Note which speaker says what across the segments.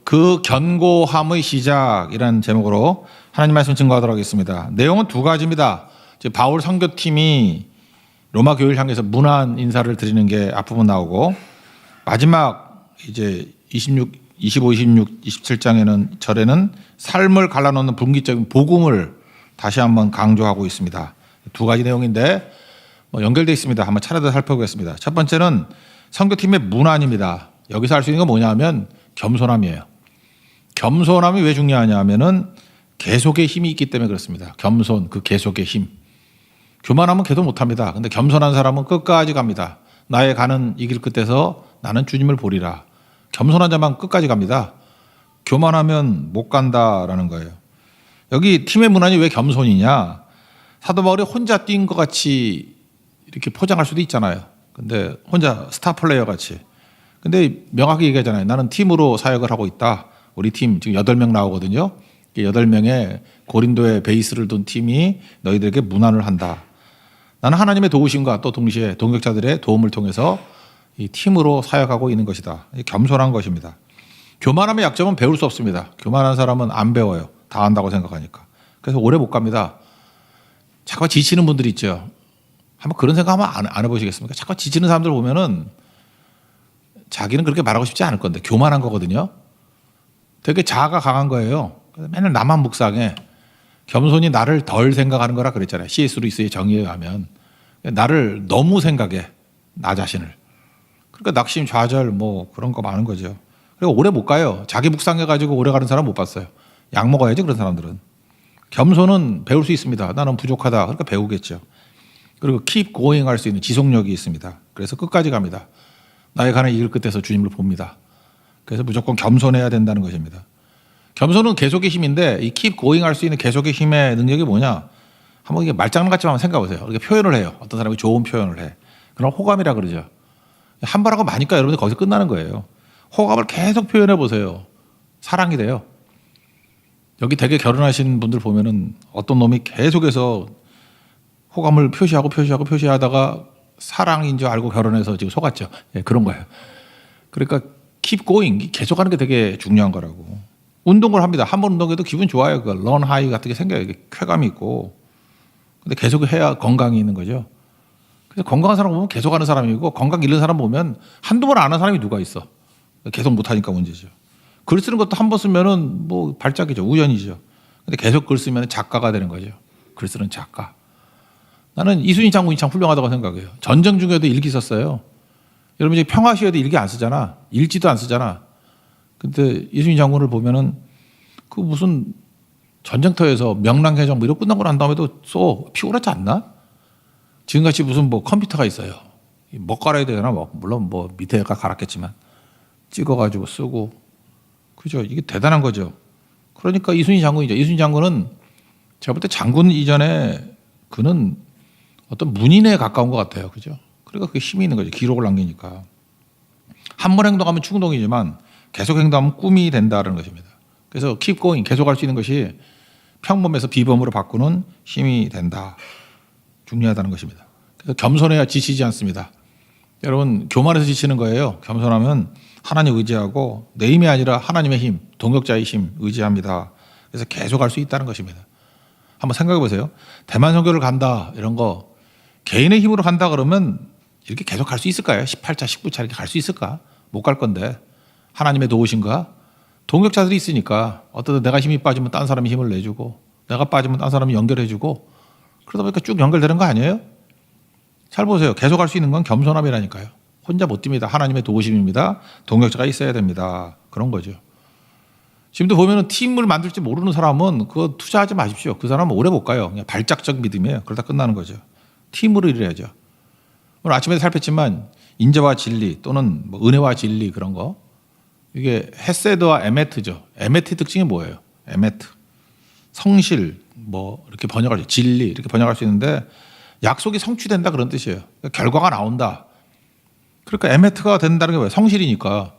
Speaker 1: 그 견고함의 시작이라는 제목으로 하나님 말씀 증거하도록 하겠습니다. 내용은 두 가지입니다. 바울 선교팀이 로마 교회를 향해서 문안 인사를 드리는 게 앞부분 나오고, 마지막 이제 25, 26, 27장에는 절에는 삶을 갈라놓는 분기적인 복음을 다시 한번 강조하고 있습니다. 두 가지 내용인데 연결되어 있습니다. 한번 차례대로 살펴보겠습니다. 첫 번째는 선교팀의 문안입니다. 여기서 할 수 있는 건 뭐냐면 겸손함이에요. 겸손함이 왜 중요하냐 하면은 계속의 힘이 있기 때문에 그렇습니다. 겸손, 그 계속의 힘. 교만하면 계속 못합니다. 근데 겸손한 사람은 끝까지 갑니다. 나의 가는 이 길 끝에서 나는 주님을 보리라. 겸손한 자만 끝까지 갑니다. 교만하면 못 간다라는 거예요. 여기 팀의 문안이 왜 겸손이냐? 사도 바울이 혼자 뛴 것 같이 이렇게 포장할 수도 있잖아요. 근데 혼자 스타 플레이어 같이. 근데 명확히 얘기하잖아요. 나는 팀으로 사역을 하고 있다. 우리 팀 지금 8명 나오거든요. 8명의 고린도의 베이스를 둔 팀이 너희들에게 문안을 한다. 나는 하나님의 도우심과 또 동시에 동역자들의 도움을 통해서 이 팀으로 사역하고 있는 것이다. 겸손한 것입니다. 교만함의 약점은 배울 수 없습니다. 교만한 사람은 안 배워요. 다 안다고 생각하니까. 그래서 오래 못 갑니다. 자꾸 지치는 분들이 있죠. 한번 그런 생각 한번 안 해보시겠습니까? 자꾸 지치는 사람들 보면은 자기는 그렇게 말하고 싶지 않을 건데 교만한 거거든요. 되게 자아가 강한 거예요. 맨날 나만 묵상해. 겸손이 나를 덜 생각하는 거라 그랬잖아요. C.S. 루이스의 정의에 의하면. 나를 너무 생각해. 나 자신을. 그러니까 낙심, 좌절 뭐 그런 거 많은 거죠. 그리고 오래 못 가요. 자기 묵상해가지고 오래 가는 사람 못 봤어요. 약 먹어야지 그런 사람들은. 겸손은 배울 수 있습니다. 나는 부족하다. 그러니까 배우겠죠. 그리고 keep going 할 수 있는 지속력이 있습니다. 그래서 끝까지 갑니다. 나의 가는 이 길 끝에서 주님을 봅니다. 그래서 무조건 겸손해야 된다는 것입니다. 겸손은 계속의 힘인데 이 keep going 할 수 있는 계속의 힘의 능력이 뭐냐? 한번 이게 말장난 같지만 한번 생각해 보세요. 이렇게 표현을 해요. 어떤 사람이 좋은 표현을 해. 그럼 호감이라 그러죠. 한 번 하고 마니까 여러분들 거기서 끝나는 거예요. 호감을 계속 표현해 보세요. 사랑이 돼요. 여기 되게 결혼하신 분들 보면은 어떤 놈이 계속해서 호감을 표시하다가 사랑인 줄 알고 결혼해서 지금 속았죠. 예, 그런 거예요. 그러니까 keep going, 계속하는 게 되게 중요한 거라고. 운동을 합니다. 한 번 운동해도 기분 좋아요. 그 런 하이 같은 게 생겨요. 이게 쾌감이 있고. 근데 계속 해야 건강이 있는 거죠. 그래서 건강한 사람 보면 계속 하는 사람이고 건강 잃는 사람 보면 한두 번 안 하는 사람이 누가 있어. 계속 못 하니까 문제죠. 글 쓰는 것도 한 번 쓰면은 뭐 발작이죠. 우연이죠. 근데 계속 글 쓰면 작가가 되는 거죠. 글 쓰는 작가. 나는 이순신 장군이 참 훌륭하다고 생각해요. 전쟁 중에도 일기 썼어요. 여러분 이제 평화 시에도 일기 안 쓰잖아. 일지도 안 쓰잖아. 근데 이순신 장군을 보면은 그 무슨 전쟁터에서 명랑해적 뭐 이런 끝나고 난 다음에도 써. 피곤하지 않나? 지금같이 무슨 뭐 컴퓨터가 있어요. 뭐 갈아야 되나? 뭐 물론 뭐 밑에가 갈았겠지만 찍어가지고 쓰고. 그죠? 이게 대단한 거죠. 그러니까 이순신 장군이죠. 이순신 장군은 제가 볼 때 장군 이전에 그는 어떤 문인에 가까운 것 같아요. 그죠? 그러니까 그게 힘이 있는 거죠. 기록을 남기니까. 한 번 행동하면 충동이지만 계속 행동하면 꿈이 된다는 것입니다. 그래서 keep going, 계속할 수 있는 것이 평범에서 비범으로 바꾸는 힘이 된다. 중요하다는 것입니다. 그래서 겸손해야 지치지 않습니다. 여러분 교만해서 지치는 거예요. 겸손하면 하나님 의지하고 내 힘이 아니라 하나님의 힘, 동역자의 힘 의지합니다. 그래서 계속할 수 있다는 것입니다. 한번 생각해 보세요. 대만 선교를 간다 이런 거 개인의 힘으로 간다 그러면 이렇게 계속 갈 수 있을까요? 18차, 19차 이렇게 갈 수 있을까? 못 갈 건데 하나님의 도우신가? 동역자들이 있으니까 어떤 내가 힘이 빠지면 딴 사람이 힘을 내주고 내가 빠지면 딴 사람이 연결해주고 그러다 보니까 쭉 연결되는 거 아니에요? 잘 보세요. 계속 할 수 있는 건 겸손함이라니까요. 혼자 못 뜁니다. 하나님의 도우심입니다. 동역자가 있어야 됩니다. 그런 거죠. 지금도 보면은 팀을 만들지 모르는 사람은 그거 투자하지 마십시오. 그 사람은 오래 못 가요. 그냥 발작적 믿음이에요. 그러다 끝나는 거죠. 팀으로 일해야죠. 오늘 아침에도 살폈지만 인자와 진리 또는 뭐 은혜와 진리 그런 거 이게 헤세드와 에메트죠. 에메트 특징이 뭐예요? 에메트 성실 뭐 이렇게 번역할 수 진리 이렇게 번역할 수 있는데 약속이 성취된다 그런 뜻이에요. 그러니까 결과가 나온다. 그러니까 에메트가 된다는 게 뭐예요? 성실이니까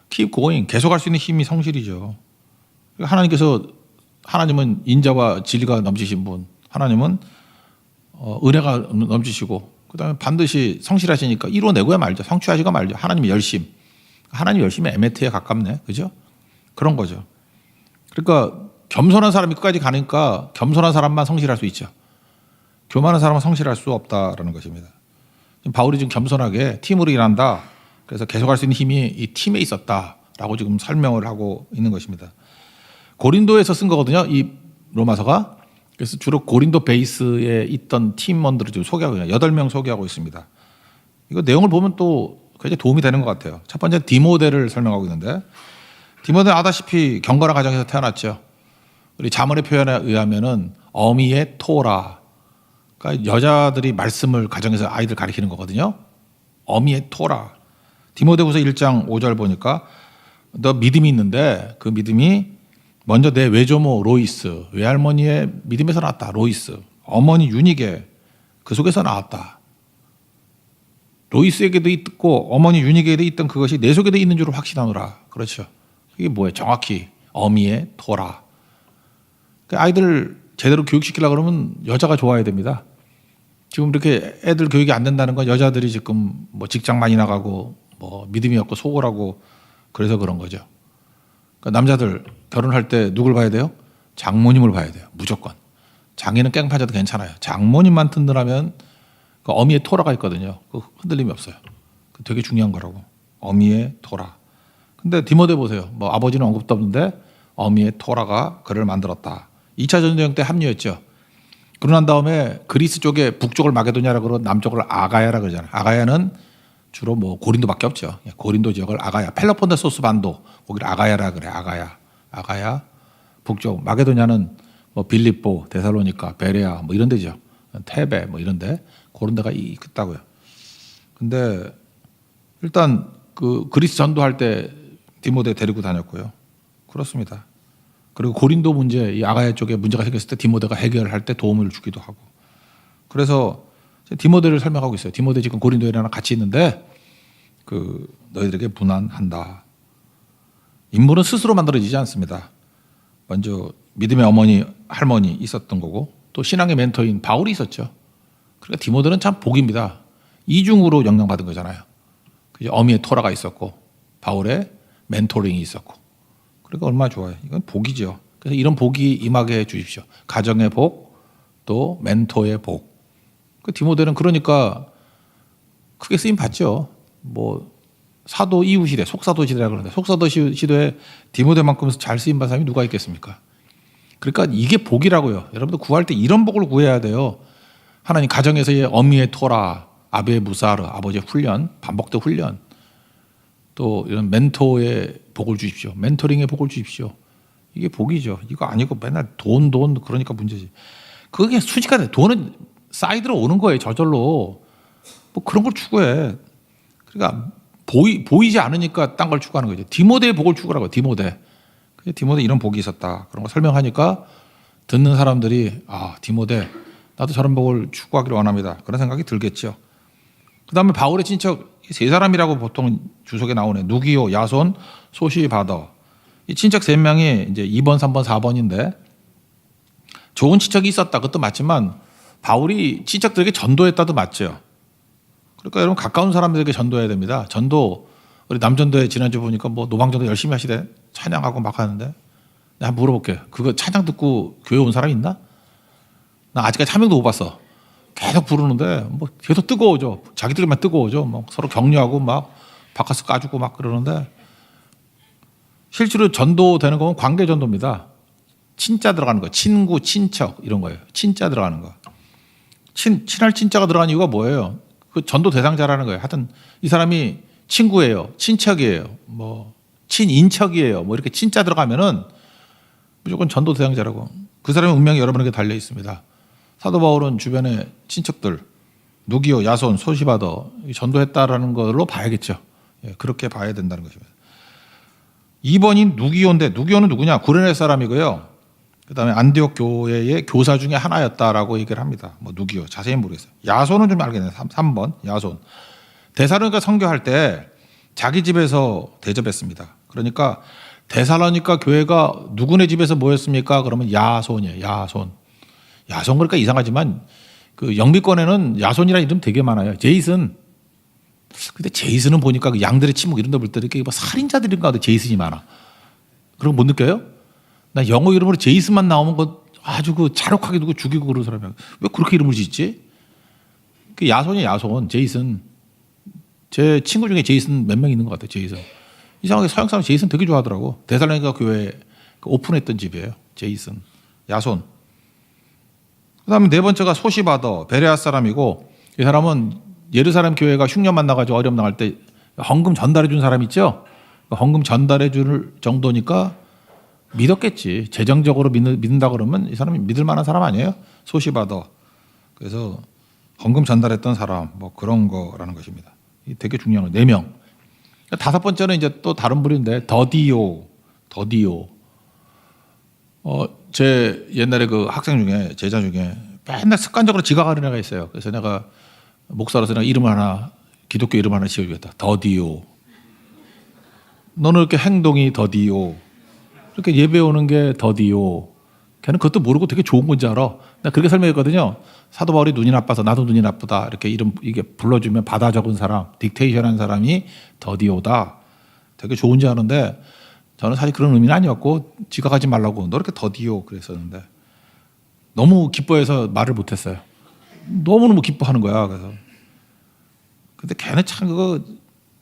Speaker 1: keep going 계속할 수 있는 힘이 성실이죠. 그러니까 하나님은 인자와 진리가 넘치신 분, 하나님은 은혜가 넘치시고 그다음에 반드시 성실하시니까 이뤄내고야 말죠. 성취하시고 말죠. 하나님의 열심. 하나님 열심히 에메트에 가깝네. 그죠? 그런 거죠. 그러니까 겸손한 사람이 끝까지 가니까 겸손한 사람만 성실할 수 있죠. 교만한 사람은 성실할 수 없다라는 것입니다. 지금 바울이 지금 겸손하게 팀으로 일한다. 그래서 계속할 수 있는 힘이 이 팀에 있었다라고 지금 설명을 하고 있는 것입니다. 고린도에서 쓴 거거든요. 이 로마서가. 그래서 주로 고린도 베이스에 있던 팀원들을 지금 소개하고 있어요. 8명 소개하고 있습니다. 이거 내용을 보면 또 굉장히 도움이 되는 것 같아요. 첫 번째 디모데를 설명하고 있는데 디모데는 아다시피 경건한 가정에서 태어났죠. 우리 자문의 표현에 의하면은 어미의 토라. 그러니까 여자들이 말씀을 가정에서 아이들 가르치는 거거든요. 어미의 토라. 디모데후서 1장 5절 보니까 너 믿음이 있는데 그 믿음이 먼저 내 외조모 로이스, 외할머니의 믿음에서 나왔다. 로이스. 어머니 유니게 그 속에서 나왔다. 로이스에게도 있고 어머니 유니게에도 있던 그것이 내 속에도 있는 줄을 확신하노라. 그렇죠. 이게 뭐예요? 정확히 어미의 토라. 아이들 제대로 교육시키려고 그러면 여자가 좋아야 됩니다. 지금 이렇게 애들 교육이 안 된다는 건 여자들이 지금 뭐 직장 많이 나가고 뭐 믿음이 없고 소홀하고 그래서 그런 거죠. 그러니까 남자들 결혼할 때 누굴 봐야 돼요? 장모님을 봐야 돼요. 무조건. 장인은 깽판져도 괜찮아요. 장모님만 튼튼하면 그 어미의 토라가 있거든요. 그 흔들림이 없어요. 되게 중요한 거라고. 어미의 토라. 근데 디모데 보세요. 뭐 아버지는 언급도 없는데 어미의 토라가 그를 만들었다. 2차 전쟁 때 합류했죠. 그러고 난 다음에 그리스 쪽에 북쪽을 마게도냐라고 그러고 남쪽을 아가야라 그러잖아요. 아가야는 주로 뭐 고린도밖에 없죠. 고린도 지역을 아가야, 펠로폰네소스 반도 거기를 아가야라 그래. 아가야 북쪽 마게도냐는 뭐 빌립보, 데살로니카, 베레아 뭐 이런 데죠. 테베 뭐 이런 데 그런 데가 있다고요. 근데 일단 그 그리스 전도할 때 디모데 데리고 다녔고요. 그렇습니다. 그리고 고린도 문제, 이 아가야 쪽에 문제가 생겼을 때 디모데가 해결할 때 도움을 주기도 하고. 그래서 디모데를 설명하고 있어요. 디모데 지금 고린도에랑 같이 있는데 그 너희들에게 문안한다. 인물은 스스로 만들어지지 않습니다. 먼저 믿음의 어머니, 할머니 있었던 거고 또 신앙의 멘토인 바울이 있었죠. 그러니까 디모데는 참 복입니다. 이중으로 영향받은 거잖아요. 어미의 토라가 있었고 바울의 멘토링이 있었고. 그러니까 얼마나 좋아요. 이건 복이죠. 그래서 이런 복이 임하게 해 주십시오. 가정의 복, 또 멘토의 복. 그 디모데는 그러니까 크게 쓰임 받죠. 뭐 사도 이후 시대, 속사도 시대라고 그러는데 속사도 시대에 디모데만큼 잘 쓰임 받은 사람이 누가 있겠습니까? 그러니까 이게 복이라고요. 여러분들 구할 때 이런 복을 구해야 돼요. 하나님 가정에서의 어미의 토라, 아베의 무사르, 아버지의 훈련, 반복된 훈련, 또 이런 멘토의 복을 주십시오. 멘토링의 복을 주십시오. 이게 복이죠. 이거 아니고 맨날 돈 그러니까 문제지. 그게 수지가 돼. 돈은 사이드로 오는 거예요. 저절로. 뭐 그런 걸 추구해. 그러니까 보이지 않으니까 딴 걸 추구하는 거죠. 디모데의 복을 추구하라고. 디모데 이런 복이 있었다. 그런 거 설명하니까 듣는 사람들이 아 디모데 나도 저런 복을 추구하기를 원합니다. 그런 생각이 들겠죠. 그다음에 바울의 친척 세 사람이라고 보통 주석에 나오네. 누기오, 야손, 소시바더. 이 친척 세 명이 이제 2번, 3번, 4번인데 좋은 친척이 있었다. 그것도 맞지만 바울이 친척들에게 전도했다도 맞죠. 그러니까 여러분 가까운 사람들에게 전도해야 됩니다. 전도 우리 남전도에 지난주 보니까 뭐 노방전도 열심히 하시대. 찬양하고 막 하는데 내가 한번 물어볼게. 그거 찬양 듣고 교회 온 사람 있나? 나 아직까지 한 명도 못 봤어. 계속 부르는데 뭐 계속 뜨거워져. 자기들만 뜨거워져. 막 서로 격려하고 막 바카스 까주고 막 그러는데 실제로 전도되는 건 관계 전도입니다. 친자 들어가는 거, 친구, 친척 이런 거예요. 친자 들어가는 거. 친할 친자가 들어가는 이유가 뭐예요? 그 전도 대상자라는 거예요. 하여튼 이 사람이 친구예요, 친척이에요, 뭐 친인척이에요. 뭐 이렇게 친자 들어가면은 무조건 전도 대상자라고. 그 사람의 운명이 여러분에게 달려 있습니다. 사도 바울은 주변에 친척들 누기오, 야손, 소시바더 전도했다라는 걸로 봐야겠죠. 예, 그렇게 봐야 된다는 것입니다. 2번인 누기오인데 누기오는 누구냐? 구레네 사람이고요. 그다음에 안디옥 교회의 교사 중에 하나였다라고 얘기를 합니다. 뭐 누기오 자세히 모르겠어요. 야손은 좀 알겠네요. 3번 야손. 데살로니가 선교할 때 자기 집에서 대접했습니다. 그러니까 데살로니가 교회가 누구네 집에서 모였습니까? 그러면 야손이에요. 야손 그러니까 이상하지만 그 영미권에는 야손이라는 이름 되게 많아요. 제이슨. 근데 제이슨은 보니까 그 양들의 침묵 이런 데 볼 때 이렇게 뭐 살인자들인가 하도 제이슨이 많아. 그런 거 못 느껴요? 나 영어 이름으로 제이슨만 나오면 그 아주 그 잔혹하게 누구 죽이고 그런 사람이야. 왜 그렇게 이름을 짓지? 그 야손이 야손, 제이슨. 제 친구 중에 제이슨 몇 명 있는 것 같아요. 제이슨. 이상하게 서양 사람 제이슨 되게 좋아하더라고. 데살로니가 교회 오픈했던 집이에요. 제이슨, 야손. 그다음에 네 번째가 소시바더, 베레아 사람이고, 이 사람은 예루살렘 교회가 흉년 만나가지고 어려움 당할 때 헌금 전달해 준 사람 있죠. 헌금 전달해 줄 정도니까 믿었겠지. 재정적으로 믿는다 그러면 이 사람이 믿을 만한 사람 아니에요? 소시바더. 그래서 헌금 전달했던 사람, 뭐 그런 거라는 것입니다. 이 되게 중요한 거. 4명. 다섯 번째는 이제 또 다른 부류인데 더디오. 제 옛날에 그 학생 중에 제자 중에 맨날 습관적으로 지각하는 애가 있어요. 그래서 내가 목사로서 내가 이름 하나, 기독교 이름 하나 지어주겠다. 더디오. 너는 이렇게 행동이 더디오. 이렇게 예배 오는 게 더디오. 걔는 그것도 모르고 되게 좋은 건지 알아. 내가 그렇게 설명했거든요. 사도 바울이 눈이 나빠서 나도 눈이 나쁘다. 이렇게 이름 이게 불러주면 받아 적은 사람, 딕테이션한 사람이 더디오다. 되게 좋은지 아는데 저는 사실 그런 의미는 아니었고 지각하지 말라고 너 이렇게 더디오 그랬었는데 너무 기뻐해서 말을 못했어요. 너무너무 기뻐하는 거야. 그래서 근데 걔는 참 그거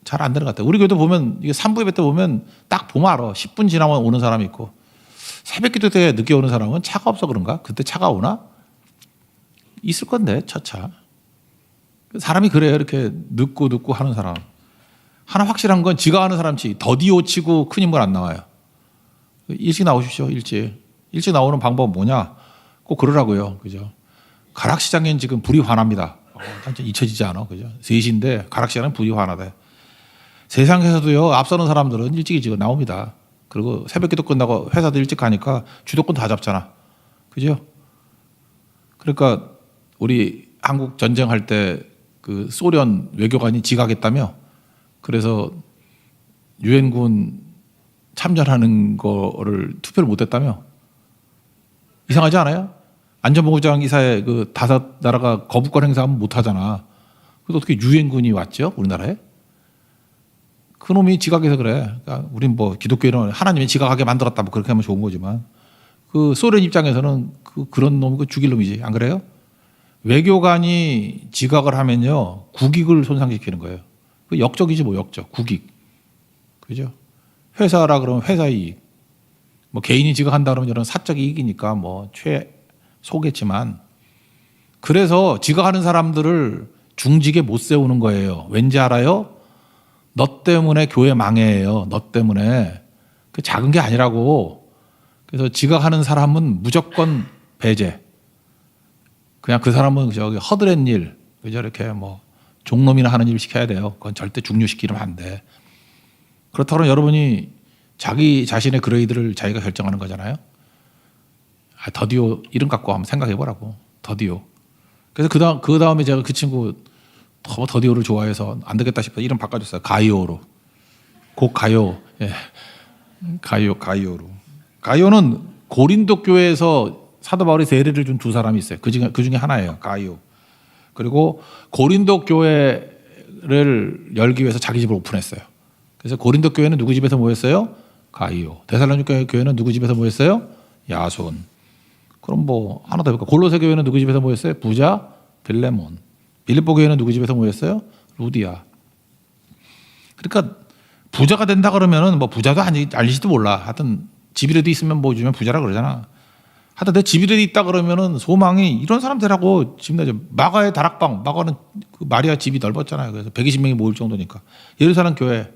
Speaker 1: 잘 안 되는 것 같아요. 우리 교회도 보면 이게 3부 예배 때 보면 딱 보면 알아. 10분 지나면 오는 사람이 있고 새벽 기도 때 늦게 오는 사람은 차가 없어 그런가? 그때 차가 오나? 있을 건데 차차. 사람이 그래요. 이렇게 늦고 하는 사람. 하나 확실한 건 지각하는 사람치 더디오 치고 큰 인물 안 나와요. 일찍 나오십시오. 일찍 나오는 방법은 뭐냐? 꼭 그러라고요. 그죠? 가락시장에는 지금 불이 환합니다. 완전 잊혀지지 않아. 그죠? 3시인데 가락시장은 불이 환하대. 세상에서도요. 앞서는 사람들은 일찍 나옵니다. 그리고 새벽 기도 끝나고 회사도 일찍 가니까 주도권 다 잡잖아. 그죠? 그러니까 우리 한국 전쟁할 때 그 소련 외교관이 지각했다며 그래서 유엔군 참전하는 거를 투표를 못했다며 이상하지 않아요? 안전보고장 이사회 그 5나라가 거부권 행사하면 못하잖아. 그래서 어떻게 유엔군이 왔죠? 우리나라에? 그놈이 지각해서 그래. 그러니까 우린 뭐 기독교인은 하나님이 지각하게 만들었다 뭐 그렇게 하면 좋은 거지만 그 소련 입장에서는 그런 놈이 죽일 놈이지. 안 그래요? 외교관이 지각을 하면요. 국익을 손상시키는 거예요. 그 역적이지 뭐 역적. 국익. 그죠? 회사라 그러면 회사 이익. 뭐 개인이 지각한다 그러면 이런 사적 이익이니까 뭐 최소겠지만 그래서 지각하는 사람들을 중직에 못 세우는 거예요. 왠지 알아요? 너 때문에 교회 망해요. 너 때문에. 그 작은 게 아니라고. 그래서 지각하는 사람은 무조건 배제. 그냥 그 사람은 저기 허드렛 일, 그죠? 이렇게 뭐 종놈이나 하는 일 시켜야 돼요. 그건 절대 중요시키면 안 돼. 그렇다고 여러분이 자기 자신의 그레이드를 자기가 결정하는 거잖아요. 더디오 이름 갖고 한번 생각해 보라고. 더디오. 그래서 그 다음에 제가 그 친구 너무 더디오를 좋아해서 안 되겠다 싶어서 이름 바꿔줬어요. 가이오로. 곧 가요. 예. 가이오로. 가이오는 고린도 교회에서 사도 바울이 세례를 준 2사람이 있어요. 그 중에 하나예요. 가이오. 그리고 고린도 교회를 열기 위해서 자기 집을 오픈했어요. 그래서 고린도 교회는 누구 집에서 모였어요? 가이오. 데살로니가 교회는 누구 집에서 모였어요? 야손. 그럼 뭐 하나 더 볼까? 골로새 교회는 누구 집에서 모였어요? 부자 빌레몬. 빌립보 교회는 누구 집에서 모였어요? 루디아. 그러니까 부자가 된다 그러면은 뭐 부자도 아닐지도 몰라. 하여튼 집이라도 있으면 뭐 주면 부자라 그러잖아. 하여튼 내 집이라도 있다 그러면은 소망이 이런 사람 되라고 지금 내죠. 마가의 다락방, 마가는 그 마리아 집이 넓었잖아요. 그래서 120명이 모일 정도니까. 예루살렘 교회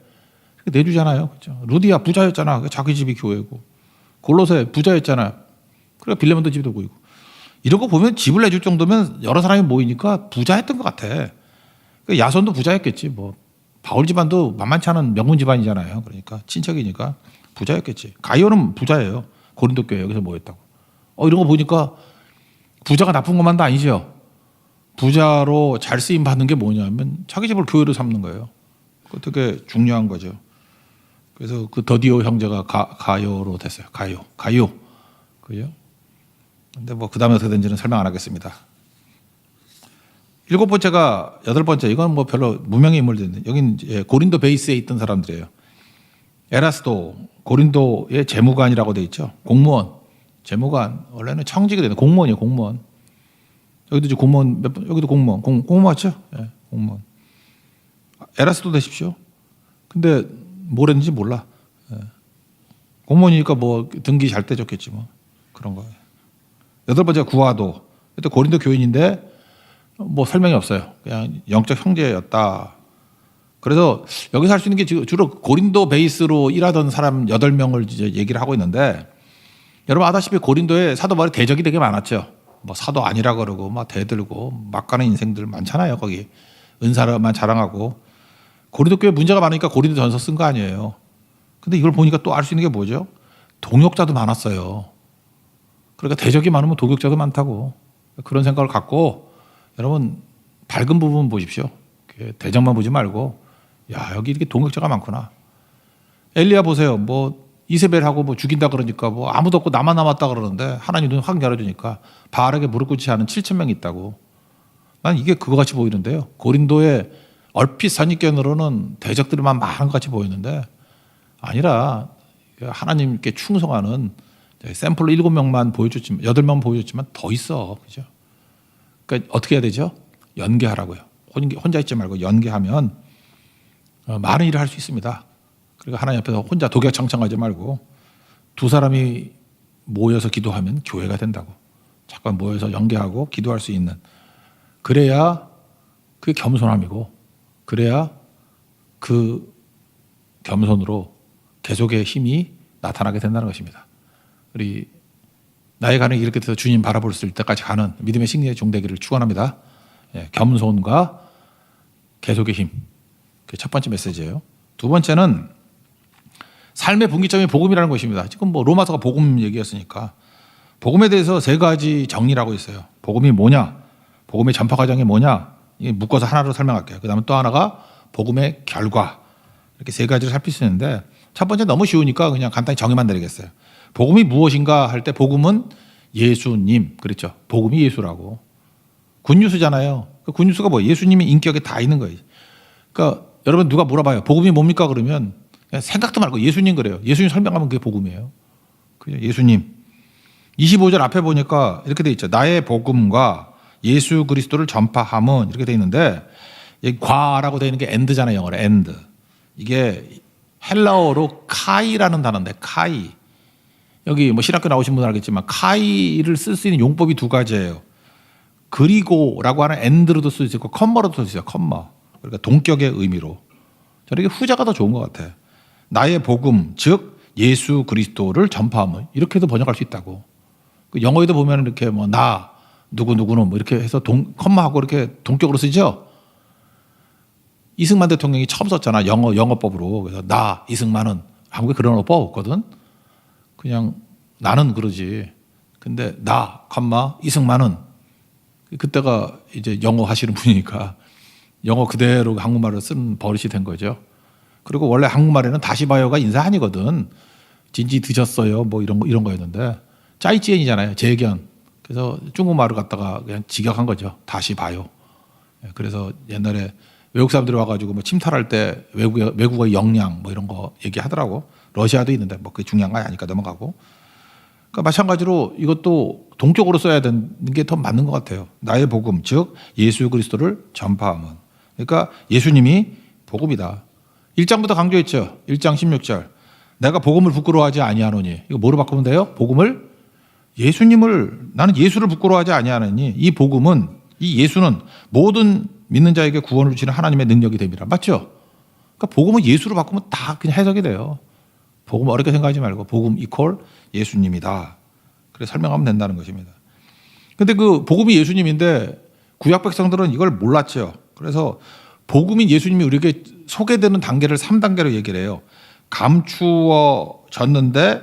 Speaker 1: 내주잖아요. 그렇죠? 루디아 부자였잖아. 자기 집이 교회고. 골로새 부자였잖아요. 그러니까 빌레몬도 집도 보이고. 이런 거 보면 집을 내줄 정도면 여러 사람이 모이니까 부자였던 것 같아. 그러니까 야손도 부자였겠지. 뭐 바울 집안도 만만치 않은 명문 집안이잖아요. 그러니까 친척이니까 부자였겠지. 가이오는 부자예요. 고린도 교회 여기서 모였다고. 이런 거 보니까 부자가 나쁜 것만도 아니죠. 부자로 잘 쓰임 받는 게 뭐냐면 자기 집을 교회로 삼는 거예요. 그거 되게 중요한 거죠. 그래서 그 더디오 형제가 가요로 됐어요. 가요. 그죠? 근데 뭐 그 다음에 어떻게 된지는 설명 안 하겠습니다. 7번째가 8번째. 이건 뭐 별로 무명의 인물들인데 여기는 고린도 베이스에 있던 사람들이에요. 에라스도 고린도의 재무관이라고 돼 있죠. 공무원, 재무관 원래는 청직이 되는 공무원이에요. 공무원. 여기도 이제 공무원 몇 분, 여기도 공무원, 공무원 맞죠? 예, 공무원. 에라스도 되십시오. 근데 뭘 했는지 몰라. 예. 공무원이니까 뭐 등기 잘 떼줬겠지 뭐 그런 거예요. 여덟 번째 구하도. 그때 고린도 교인인데 뭐 설명이 없어요. 그냥 영적 형제였다. 그래서 여기서 할 수 있는 게 주로 고린도 베이스로 일하던 사람 8명을 이제 얘기를 하고 있는데 여러분 아다시피 고린도에 사도 바울이 대적이 되게 많았죠. 뭐 사도 아니라 그러고 막 대들고 막 가는 인생들 많잖아요. 거기 은사만 자랑하고 고린도 교회 문제가 많으니까 고린도 전서 쓴 거 아니에요. 근데 이걸 보니까 또 알 수 있는 게 뭐죠? 동역자도 많았어요. 그러니까 대적이 많으면 동역자도 많다고 그런 생각을 갖고 여러분 밝은 부분 보십시오. 대적만 보지 말고 야 여기 이렇게 동역자가 많구나. 엘리야 보세요. 뭐 이세벨하고 뭐 죽인다 그러니까 뭐 아무도 없고 나만 남았다 그러는데 하나님 눈 확 열어주니까 바알에게 무릎 꿇지 않은 7,000명이 있다고. 난 이게 그거 같이 보이는데요. 고린도에 얼핏 선입견으로는 대적들만 많은 것 같이 보이는데 아니라 하나님께 충성하는 샘플로 7명만 보여줬지만 8명 보여줬지만 더 있어. 그죠? 그러니까 어떻게 해야 되죠? 연계하라고요. 혼자 있지 말고 연계하면 많은 일을 할 수 있습니다. 그러니까 하나님 앞에서 혼자 독야창창하지 말고 두 사람이 모여서 기도하면 교회가 된다고. 잠깐 모여서 연계하고 기도할 수 있는. 그래야 그게 겸손함이고 그래야 그 겸손으로 계속의 힘이 나타나게 된다는 것입니다. 우리 나의 가능이 이렇게 돼서 주님 바라볼 수 있을 때까지 가는 믿음의 승리의 종되기를 축원합니다. 예, 겸손과 계속의 힘. 그게 첫 번째 메시지예요. 두 번째는 삶의 분기점이 복음이라는 것입니다. 지금 뭐 로마서가 복음 얘기였으니까 복음에 대해서 3가지 정리를 하고 있어요. 복음이 뭐냐? 복음의 전파 과정이 뭐냐? 묶어서 하나로 설명할게요. 그다음에 또 하나가 복음의 결과. 이렇게 3가지를 살필 수 있는데 첫 번째 너무 쉬우니까 그냥 간단히 정의만 내리겠어요. 복음이 무엇인가 할 때 복음은 예수님. 그렇죠. 복음이 예수라고. 굿뉴스잖아요. 그 굿뉴스가 뭐예요? 예수님이 인격에 다 있는 거예요. 그러니까 여러분 누가 물어봐요. 복음이 뭡니까 그러면 그냥 생각도 말고 예수님 그래요. 예수님 설명하면 그게 복음이에요. 그죠? 예수님. 25절 앞에 보니까 이렇게 돼 있죠. 나의 복음과 예수 그리스도를 전파함은 이렇게 돼 있는데 과라고 돼 있는 게 end잖아요. 영어로 end. 이게 헬라어로 카이라는 단어인데 카이. 여기 뭐 신학교 나오신 분은 알겠지만 카이를 쓸 수 있는 용법이 2가지예요. 그리고라고 하는 end로도 쓸 수 있고 컴마로도 쓸 수 있어요. 컴마. 그러니까 동격의 의미로. 저는 이게 후자가 더 좋은 것 같아요. 나의 복음, 즉 예수 그리스도를 전파함을 이렇게도 번역할 수 있다고. 영어에도 보면 이렇게 뭐 나 누구누구는 뭐 이렇게 해서 컴마하고 이렇게 동격으로 쓰죠. 이승만 대통령이 처음 썼잖아. 영어법으로. 그래서 나 이승만은 한국에 그런 어법 없거든. 그냥 나는 그러지. 근데 나 컴마 이승만은 그때가 이제 영어 하시는 분이니까 영어 그대로 한국말을 쓴 버릇이 된 거죠. 그리고 원래 한국말에는 다시 봐요가 인사 아니거든. 진지 드셨어요. 뭐 이런 거였는데 짜이찌엔이잖아요. 재견. 그래서 중국말을 갖다가 그냥 직역한 거죠. 다시 봐요. 그래서 옛날에 외국 사람들이 와가지고 뭐 침탈할 때 외국어의 역량 뭐 이런 거 얘기하더라고. 러시아도 있는데 뭐 그게 중요한 거 아니니까 넘어가고. 그러니까 마찬가지로 이것도 동격으로 써야 되는 게 더 맞는 것 같아요. 나의 복음, 즉 예수 그리스도를 전파함은. 그러니까 예수님이 복음이다. 1장부터 강조했죠. 1장 16절. 내가 복음을 부끄러워하지 아니하노니. 이거 뭐로 바꾸면 돼요? 복음을 예수님을 나는 예수를 부끄러워하지 아니하노니 이 복음은 이 예수는 모든 믿는 자에게 구원을 주시는 하나님의 능력이 됩니다. 맞죠? 그러니까 복음은 예수로 바꾸면 다 그냥 해석이 돼요. 복음 어렵게 생각하지 말고 복음 이퀄 예수님이다. 그래서 설명하면 된다는 것입니다. 근데 그 복음이 예수님인데 구약 백성들은 이걸 몰랐죠. 그래서 복음인 예수님이 우리에게 소개되는 단계를 3단계로 얘기를 해요. 감추어졌는데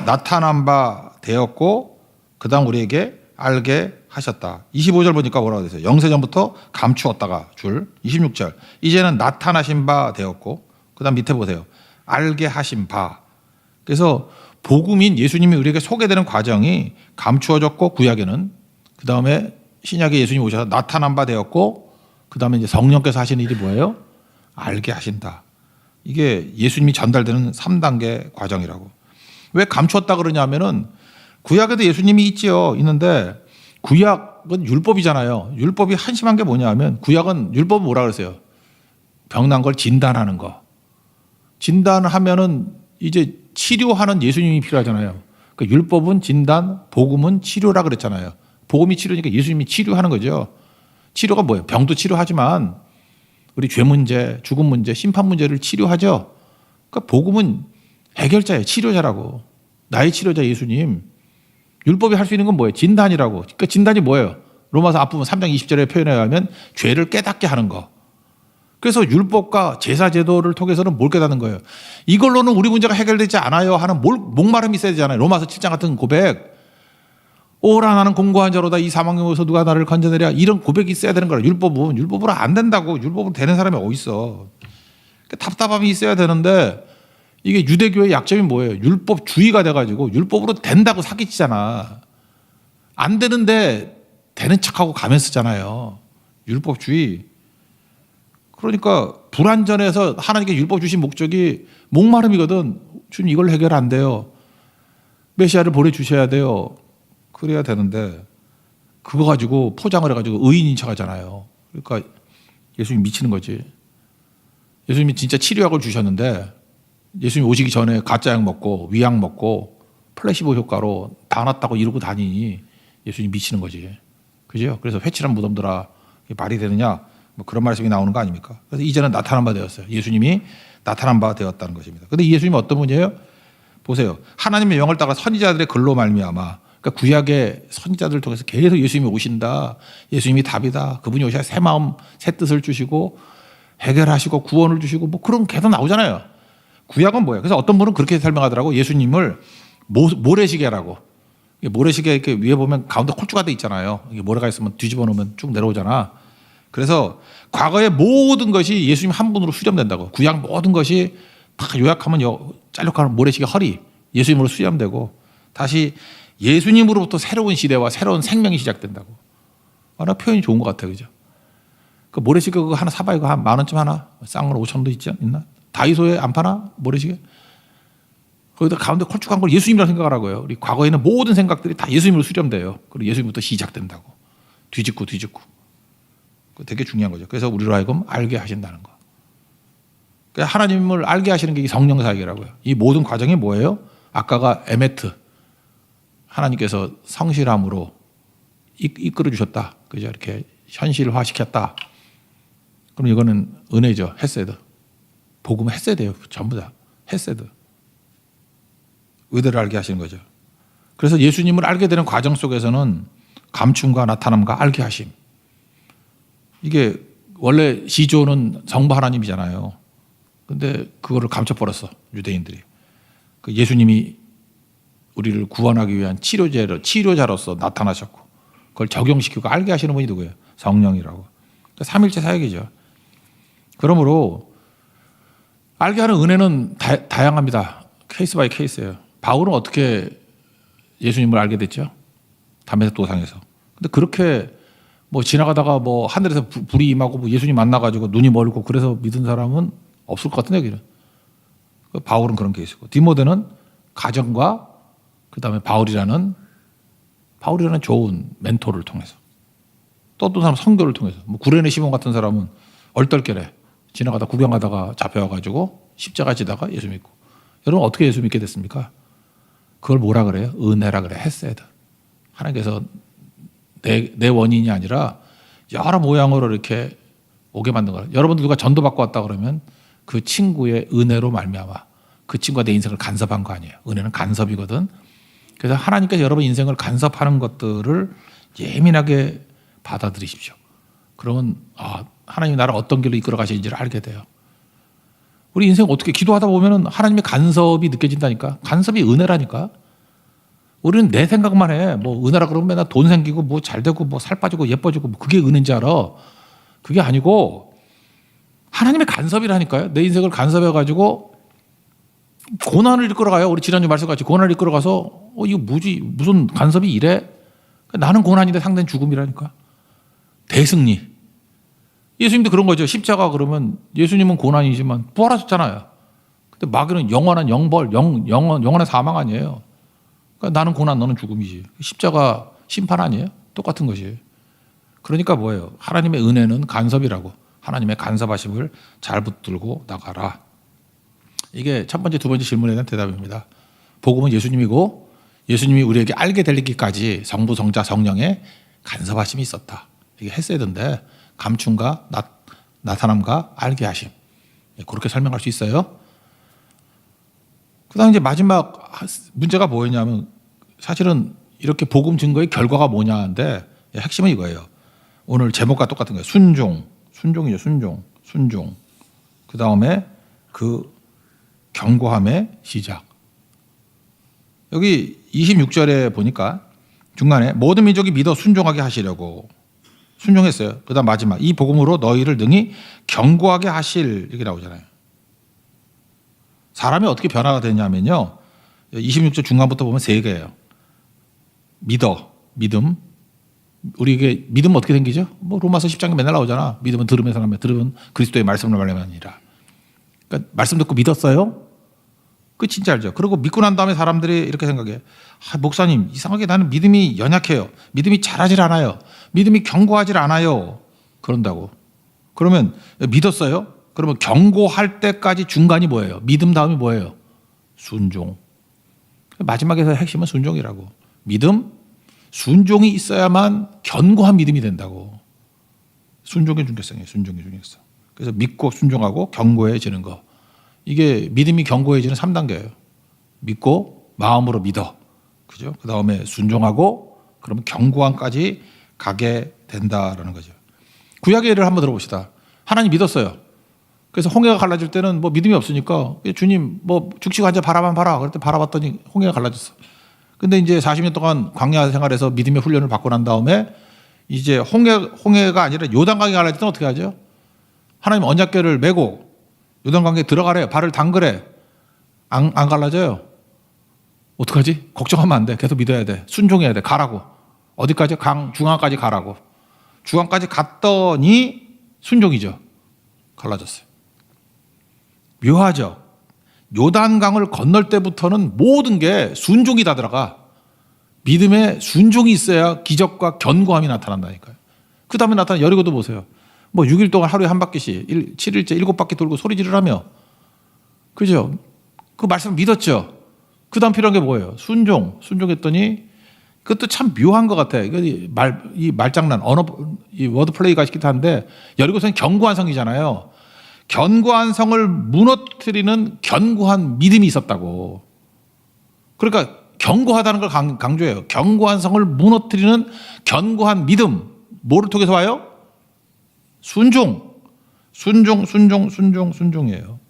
Speaker 1: 나타난 바 되었고 그다음 우리에게 알게 하셨다. 25절 보니까 뭐라고 되세요? 영세전부터 감추었다가 줄 26절. 이제는 나타나신 바 되었고 그다음 밑에 보세요. 알게 하신 바. 그래서 복음인 예수님이 우리에게 소개되는 과정이 감추어졌고 구약에는 그다음에 신약에 예수님이 오셔서 나타난 바 되었고 그다음에 이제 성령께서 하시는 일이 뭐예요? 알게 하신다. 이게 예수님이 전달되는 3단계 과정이라고. 왜 감추었다 그러냐면은 구약에도 예수님이 있는데 구약은 율법이잖아요. 율법이 한심한 게 뭐냐면 구약은 율법은 뭐라 그랬어요? 병난 걸 진단하는 거. 진단을 하면은 이제 치료하는 예수님이 필요하잖아요. 그러니까 율법은 진단, 복음은 치료라 그랬잖아요. 복음이 치료니까 예수님이 치료하는 거죠. 치료가 뭐예요? 병도 치료하지만 우리 죄 문제, 죽음 문제, 심판 문제를 치료하죠. 그러니까 복음은 해결자예요. 치료자라고. 나의 치료자 예수님. 율법이 할 수 있는 건 뭐예요? 진단이라고. 그러니까 진단이 뭐예요? 로마서 앞부분 3장 20절에 표현해 가면 죄를 깨닫게 하는 거. 그래서 율법과 제사 제도를 통해서는 뭘 깨닫는 거예요? 이걸로는 우리 문제가 해결되지 않아요 하는 목마름이 있어야 되잖아요. 로마서 7장 같은 고백. 오라 나는 공고한 자로다 이 사망에서 누가 나를 건져내랴 이런 고백이 있어야 되는 거라. 율법으로 안 된다고. 율법으로 되는 사람이 어디 있어. 그러니까 답답함이 있어야 되는데 이게 유대교의 약점이 뭐예요? 율법주의가 돼가지고 율법으로 된다고 사기치잖아. 안 되는데 되는 척하고 가면 쓰잖아요. 율법주의. 그러니까 불완전해서 하나님께 율법 주신 목적이 목마름이거든. 주님 이걸 해결 안 돼요. 메시아를 보내주셔야 돼요. 그래야 되는데 그거 가지고 포장을 해가지고 의인인 척 하잖아요. 그러니까 예수님 미치는 거지. 예수님이 진짜 치료약을 주셨는데 예수님 오시기 전에 가짜약 먹고 위약 먹고 플래시보 효과로 다 났다고 이러고 다니니 예수님 미치는 거지. 그죠? 그래서 회칠한 무덤들아 이게 말이 되느냐 뭐 그런 말씀이 나오는 거 아닙니까? 그래서 이제는 나타난 바 되었어요. 예수님이 나타난 바 되었다는 것입니다. 그런데 예수님이 어떤 분이에요? 보세요. 하나님의 영을 따라 선지자들의 글로 말미암아 그러니까 구약의 선지자들을 통해서 계속 예수님이 오신다. 예수님이 답이다. 그분이 오셔야 새 마음, 새 뜻을 주시고 해결하시고 구원을 주시고 뭐 그런 계속 나오잖아요. 구약은 뭐예요? 그래서 어떤 분은 그렇게 설명하더라고. 예수님을 모래시계라고. 모래시계 이렇게 위에 보면 가운데 콜주가 돼 있잖아요. 이게 모래가 있으면 뒤집어 놓으면 쭉 내려오잖아. 그래서 과거의 모든 것이 예수님 한 분으로 수렴된다고. 구약 모든 것이 다 요약하면 짤록하는 모래시계 허리 예수님으로 수렴되고 다시 예수님으로부터 새로운 시대와 새로운 생명이 시작된다고. 나 표현이 좋은 것 같아요. 그죠? 그 모래시계 그거 하나 사봐요. 한 10,000원쯤 하나? 싼 건 5,000원도 있나? 다이소에 안 파나? 모래시계? 거기다 가운데 콜쭉한 걸 예수님이라고 생각하라고요. 우리 과거에는 모든 생각들이 다 예수님으로 수렴돼요. 그리고 예수님부터 시작된다고. 뒤집고. 그거 되게 중요한 거죠. 그래서 우리로 하여금 알게 하신다는 거. 그러니까 하나님을 알게 하시는 게 성령 사역이라고요. 이 모든 과정이 뭐예요? 아까가 에메트. 하나님께서 성실함으로 이끌어 주셨다. 그죠? 이렇게 현실화 시켰다. 그럼 이거는 은혜죠. 헤세드. 복음은 헤세드예요. 전부 다. 헤세드. 의대를 알게 하시는 거죠. 그래서 예수님을 알게 되는 과정 속에서는 감춤과 나타남과 알게 하심. 이게 원래 시조는 성부 하나님이잖아요. 근데 그거를 감춰버렸어. 유대인들이. 그 예수님이 우리를 구원하기 위한 치료자로서 나타나셨고 그걸 적용시키고 알게 하시는 분이 누구예요? 성령이라고. 그러니까 삼일체 사역이죠. 그러므로 알게 하는 은혜는 다양합니다. 케이스 바이 케이스예요. 바울은 어떻게 예수님을 알게 됐죠? 담에색 도상에서. 근데 그렇게 뭐 지나가다가 뭐 하늘에서 불이 임하고 뭐 예수님 만나가지고 눈이 멀고 그래서 믿은 사람은 없을 것 같은데 여기는. 바울은 그런 케이스고 디모데는 가정과 그다음에 바울이라는 좋은 멘토를 통해서 또 어떤 사람 선교를 통해서 뭐 구레네 시몬 같은 사람은 얼떨결에 지나가다 구경하다가 잡혀와가지고 십자가 지다가 예수 믿고. 여러분 어떻게 예수 믿게 됐습니까? 그걸 뭐라 그래요? 은혜라 그래. 헤세드. 하나님께서 내 원인이 아니라 여러 모양으로 이렇게 오게 만든 거예요. 여러분들 누가 전도 받고 왔다 그러면 그 친구의 은혜로 말미암아 그 친구가 내 인생을 간섭한 거 아니에요. 은혜는 간섭이거든. 그래서 하나님께서 여러분 인생을 간섭하는 것들을 예민하게 받아들이십시오. 그러면 하나님이 나를 어떤 길로 이끌어 가시는지를 알게 돼요. 우리 인생 어떻게 기도하다 보면 하나님의 간섭이 느껴진다니까. 간섭이 은혜라니까. 우리는 내 생각만 해. 뭐 은혜라 그러면 맨날 돈 생기고 뭐 잘 되고 뭐 살 빠지고 예뻐지고 뭐 그게 은혜인지 알아. 그게 아니고 하나님의 간섭이라니까요. 내 인생을 간섭해가지고 고난을 이끌어가요. 우리 지난주 말씀같이 고난을 이끌어가서 이거 뭐지? 무슨 간섭이 이래? 나는 고난인데 상대는 죽음이라니까. 대승리. 예수님도 그런 거죠. 십자가 그러면 예수님은 고난이지만 부활하셨잖아요. 근데 마귀는 영원한 영벌, 영원한 사망 아니에요. 그러니까 나는 고난, 너는 죽음이지. 십자가 심판 아니에요? 똑같은 것이. 그러니까 뭐예요? 하나님의 은혜는 간섭이라고. 하나님의 간섭하심을 잘 붙들고 나가라. 이게 첫 번째, 두 번째 질문에 대한 대답입니다. 복음은 예수님이고 예수님이 우리에게 알게 되기까지 성부, 성자, 성령의 간섭하심이 있었다. 이게 헤세드인데 감춤과 나타남과 알게 하심. 그렇게 설명할 수 있어요. 그다음 이제 마지막 문제가 뭐였냐면 사실은 이렇게 복음 증거의 결과가 뭐냐인데 핵심은 이거예요. 오늘 제목과 똑같은 거예요. 순종이죠. 순종. 그 다음에 그 경고함의 시작. 여기 26절에 보니까 중간에 모든 민족이 믿어 순종하게 하시려고 순종했어요. 그 다음 마지막 이 복음으로 너희를 능히 경고하게 하실 이렇게 나오잖아요. 사람이 어떻게 변화가 되냐면요. 26절 중간부터 보면 세 개예요. 믿음. 우리에게 믿음 어떻게 생기죠? 뭐 로마서 10장에 맨날 나오잖아. 믿음은 들음에서 나면 들음은 그리스도의 말씀을 말하니라. 그러니까 말씀 듣고 믿었어요? 그 진짜 알죠. 그리고 믿고 난 다음에 사람들이 이렇게 생각해. 목사님 이상하게 나는 믿음이 연약해요. 믿음이 잘하질 않아요. 믿음이 견고하질 않아요. 그런다고. 그러면 믿었어요? 그러면 경고할 때까지 중간이 뭐예요? 믿음 다음이 뭐예요? 순종. 마지막에서 핵심은 순종이라고. 믿음, 순종이 있어야만 견고한 믿음이 된다고. 순종의 중요성이에요. 순종의 중요성. 그래서 믿고 순종하고 견고해지는 거. 이게 믿음이 견고해지는 3단계예요. 믿고 마음으로 믿어. 그죠? 그 다음에 순종하고 그러면 견고함까지 가게 된다라는 거죠. 구약의 예를 한번 들어봅시다. 하나님 믿었어요. 그래서 홍해가 갈라질 때는 뭐 믿음이 없으니까 주님 뭐 죽시고 앉아 바라만 봐라. 그럴 때 바라봤더니 홍해가 갈라졌어. 근데 이제 40년 동안 광야 생활에서 믿음의 훈련을 받고 난 다음에 이제 홍해가 아니라 요단강이 갈라질 때는 어떻게 하죠? 하나님 언약궤를 메고 요단강에 들어가래. 발을 담그래. 안 갈라져요. 어떡하지? 걱정하면 안 돼. 계속 믿어야 돼. 순종해야 돼. 가라고. 어디까지? 중앙까지 가라고. 중앙까지 갔더니 순종이죠. 갈라졌어요. 묘하죠. 요단강을 건널 때부터는 모든 게 순종이 다 들어가. 믿음에 순종이 있어야 기적과 견고함이 나타난다니까요. 그 다음에 나타난 여리고도 보세요. 뭐 6일 동안 하루에 한 바퀴씩 7일째 7바퀴 돌고 소리 지르라며. 그죠? 그 말씀 믿었죠. 그 다음 필요한 게 뭐예요? 순종했더니 그것도 참 묘한 것 같아. 이 말장난, 이 워드 플레이가 있기도 한데 여리고성이 견고한 성이잖아요. 견고한 성을 무너뜨리는 견고한 믿음이 있었다고. 그러니까 견고하다는 걸 강조해요. 견고한 성을 무너뜨리는 견고한 믿음. 뭐를 통해서 와요? 순종이에요.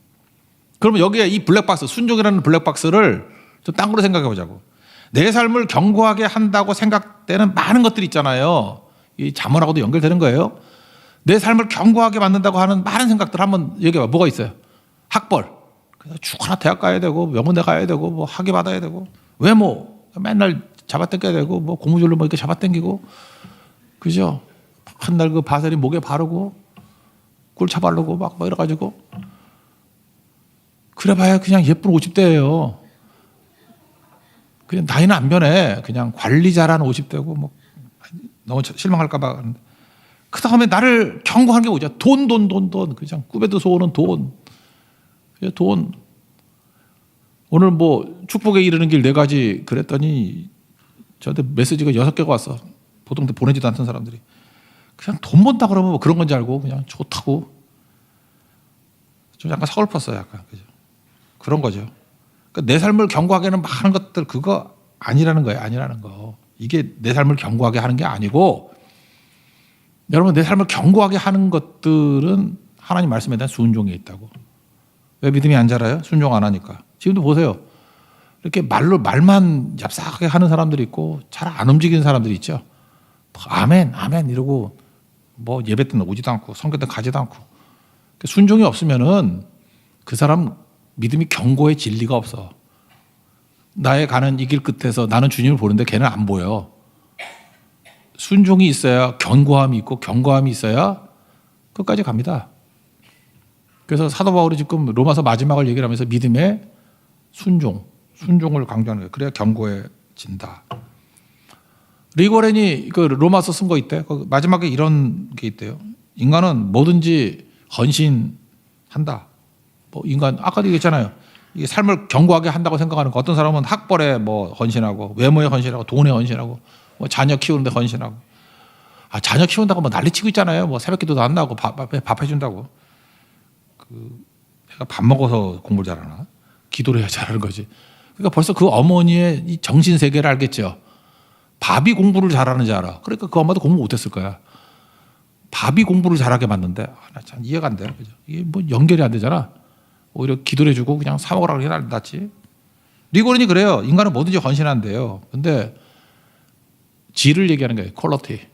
Speaker 1: 그러면 여기에 이 블랙박스, 순종이라는 블랙박스를 좀 딴 거로 생각해 보자고. 내 삶을 견고하게 한다고 생각되는 많은 것들이 있잖아요. 이 자문하고도 연결되는 거예요. 내 삶을 견고하게 만든다고 하는 많은 생각들 한번 얘기해봐. 뭐가 있어요? 학벌. 그래서 죽어나 대학 가야 되고 명문대 가야 되고 뭐 학위 받아야 되고 외모 맨날 잡아당겨야 되고 뭐 고무줄로 뭐 이렇게 잡아당기고 그죠? 한날 그 바세리 목에 바르고 꿀차 바르고 막 이래가지고 그래봐야 그냥 예쁜 50대예요. 그냥 나이는 안 변해. 그냥 관리 잘하는 50대고 뭐 너무 실망할까봐. 그 다음에 나를 경고한 게 뭐죠? 돈. 그냥 꿈에도 소원은 돈. 오늘 뭐 축복에 이르는 길 4가지 그랬더니 저한테 메시지가 6개가 왔어. 보통 보내지도 않던 사람들이. 그냥 돈 번다 그러면 뭐 그런 건지 알고 그냥 좋다고. 좀 약간 서글펐어요. 약간. 그죠? 그런 거죠. 그러니까 내 삶을 견고하게 하는 많은 것들 그거 아니라는 거예요. 아니라는 거. 이게 내 삶을 견고하게 하는 게 아니고 여러분 내 삶을 견고하게 하는 것들은 하나님 말씀에 대한 순종이 있다고. 왜 믿음이 안 자라요? 순종 안 하니까. 지금도 보세요. 이렇게 말만 얍삭하게 하는 사람들이 있고 잘 안 움직이는 사람들이 있죠. 아멘 이러고 뭐 예배 때는 오지도 않고 성교 때 가지도 않고. 순종이 없으면은 그 사람 믿음이 견고해질 리가 없어. 나의 가는 이 길 끝에서 나는 주님을 보는데 걔는 안 보여. 순종이 있어야 견고함이 있고 견고함이 있어야 끝까지 갑니다. 그래서 사도 바울이 지금 로마서 마지막을 얘기를 하면서 믿음의 순종을 강조하는 거예요. 그래야 견고해진다. 리고렌이 그 로마서 쓴 거 있대. 마지막에 이런 게 있대요. 인간은 뭐든지 헌신한다. 뭐 인간 아까도 얘기했잖아요. 이게 삶을 견고하게 한다고 생각하는 거. 어떤 사람은 학벌에 뭐 헌신하고 외모에 헌신하고 돈에 헌신하고 뭐 자녀 키우는데 헌신하고. 아, 자녀 키운다고 뭐 난리치고 있잖아요. 뭐 새벽기도도 안 나고 밥 해준다고. 애가 밥 먹어서 공부를 잘하나? 기도를 해야 잘하는 거지. 그러니까 벌써 그 어머니의 이 정신 세계를 알겠죠. 밥이 공부를 잘하는지 알아. 그러니까 그 엄마도 공부 못했을 거야. 밥이 공부를 잘하게 만든데 나 참 이해가 안 돼. 그죠? 이게 뭐 연결이 안 되잖아. 오히려 기도를 해주고 그냥 사 먹으라고 해 낫지. 리고렌이 그래요. 인간은 뭐든지 헌신한대요. 근데 질을 얘기하는 거예요. 퀄리티.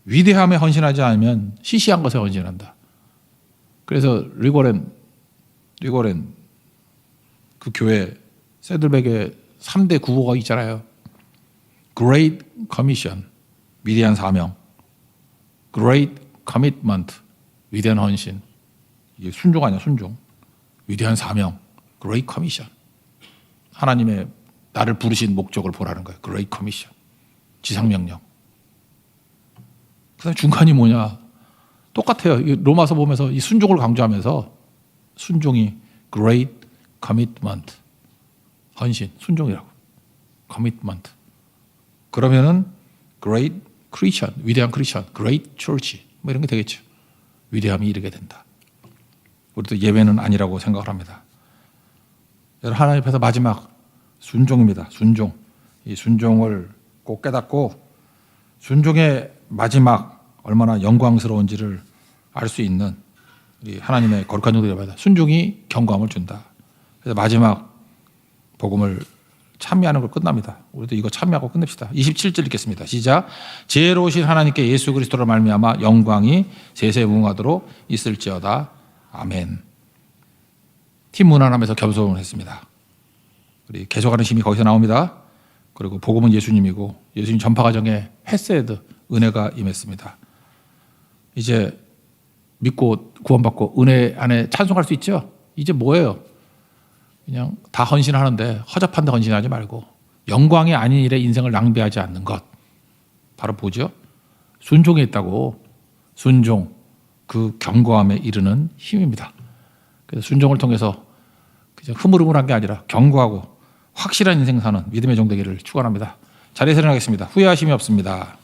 Speaker 1: 위대함에 헌신하지 않으면 시시한 것에 헌신한다. 그래서 리고렌 그 교회 세들백의 3대 구호가 있잖아요. Great Commission, 위대한 사명. Great Commitment, 위대한 헌신. 이게 순종 아니야, 순종. 위대한 사명, Great Commission. 하나님의 나를 부르신 목적을 보라는 거예요. Great Commission, 지상명령. 그다음에 중간이 뭐냐? 똑같아요. 로마서 보면서 이 순종을 강조하면서 순종이 Great Commitment, 헌신, 순종이라고. Commitment. 그러면은 Great Christian, 위대한 크리스천, Great Church 뭐 이런 게 되겠죠. 위대함이 이르게 된다. 우리도 예외는 아니라고 생각을 합니다. 여러분 하나님 앞에서 마지막 순종입니다. 순종. 이 순종을 꼭 깨닫고 순종의 마지막 얼마나 영광스러운지를 알 수 있는 우리 하나님의 거룩한 종들입니다. 순종이 견고함을 준다. 그래서 마지막 복음을 찬미하는 걸 끝납니다. 우리도 이거 찬미하고 끝냅시다. 27절 읽겠습니다. 시작. 지혜로우신 하나님께 예수 그리스도로 말미암아 영광이 세세무궁하도록 있을지어다. 아멘. 팀 문안하면서 겸손을 했습니다. 우리 개척하는 힘이 거기서 나옵니다. 그리고 복음은 예수님이고 예수님 전파 과정에 헤세드 은혜가 임했습니다. 이제 믿고 구원받고 은혜 안에 찬송할 수 있죠. 이제 뭐예요? 그냥 다 헌신하는데 허접한 데 헌신하지 말고 영광이 아닌 일에 인생을 낭비하지 않는 것. 바로 뭐죠? 순종에 있다고. 순종, 그 견고함에 이르는 힘입니다. 그래서 순종을 통해서 그냥 흐물흐물한 게 아니라 견고하고 확실한 인생 사는 믿음의 종 되기를 축원합니다. 자리에서 일어나겠습니다. 후회하심이 없습니다.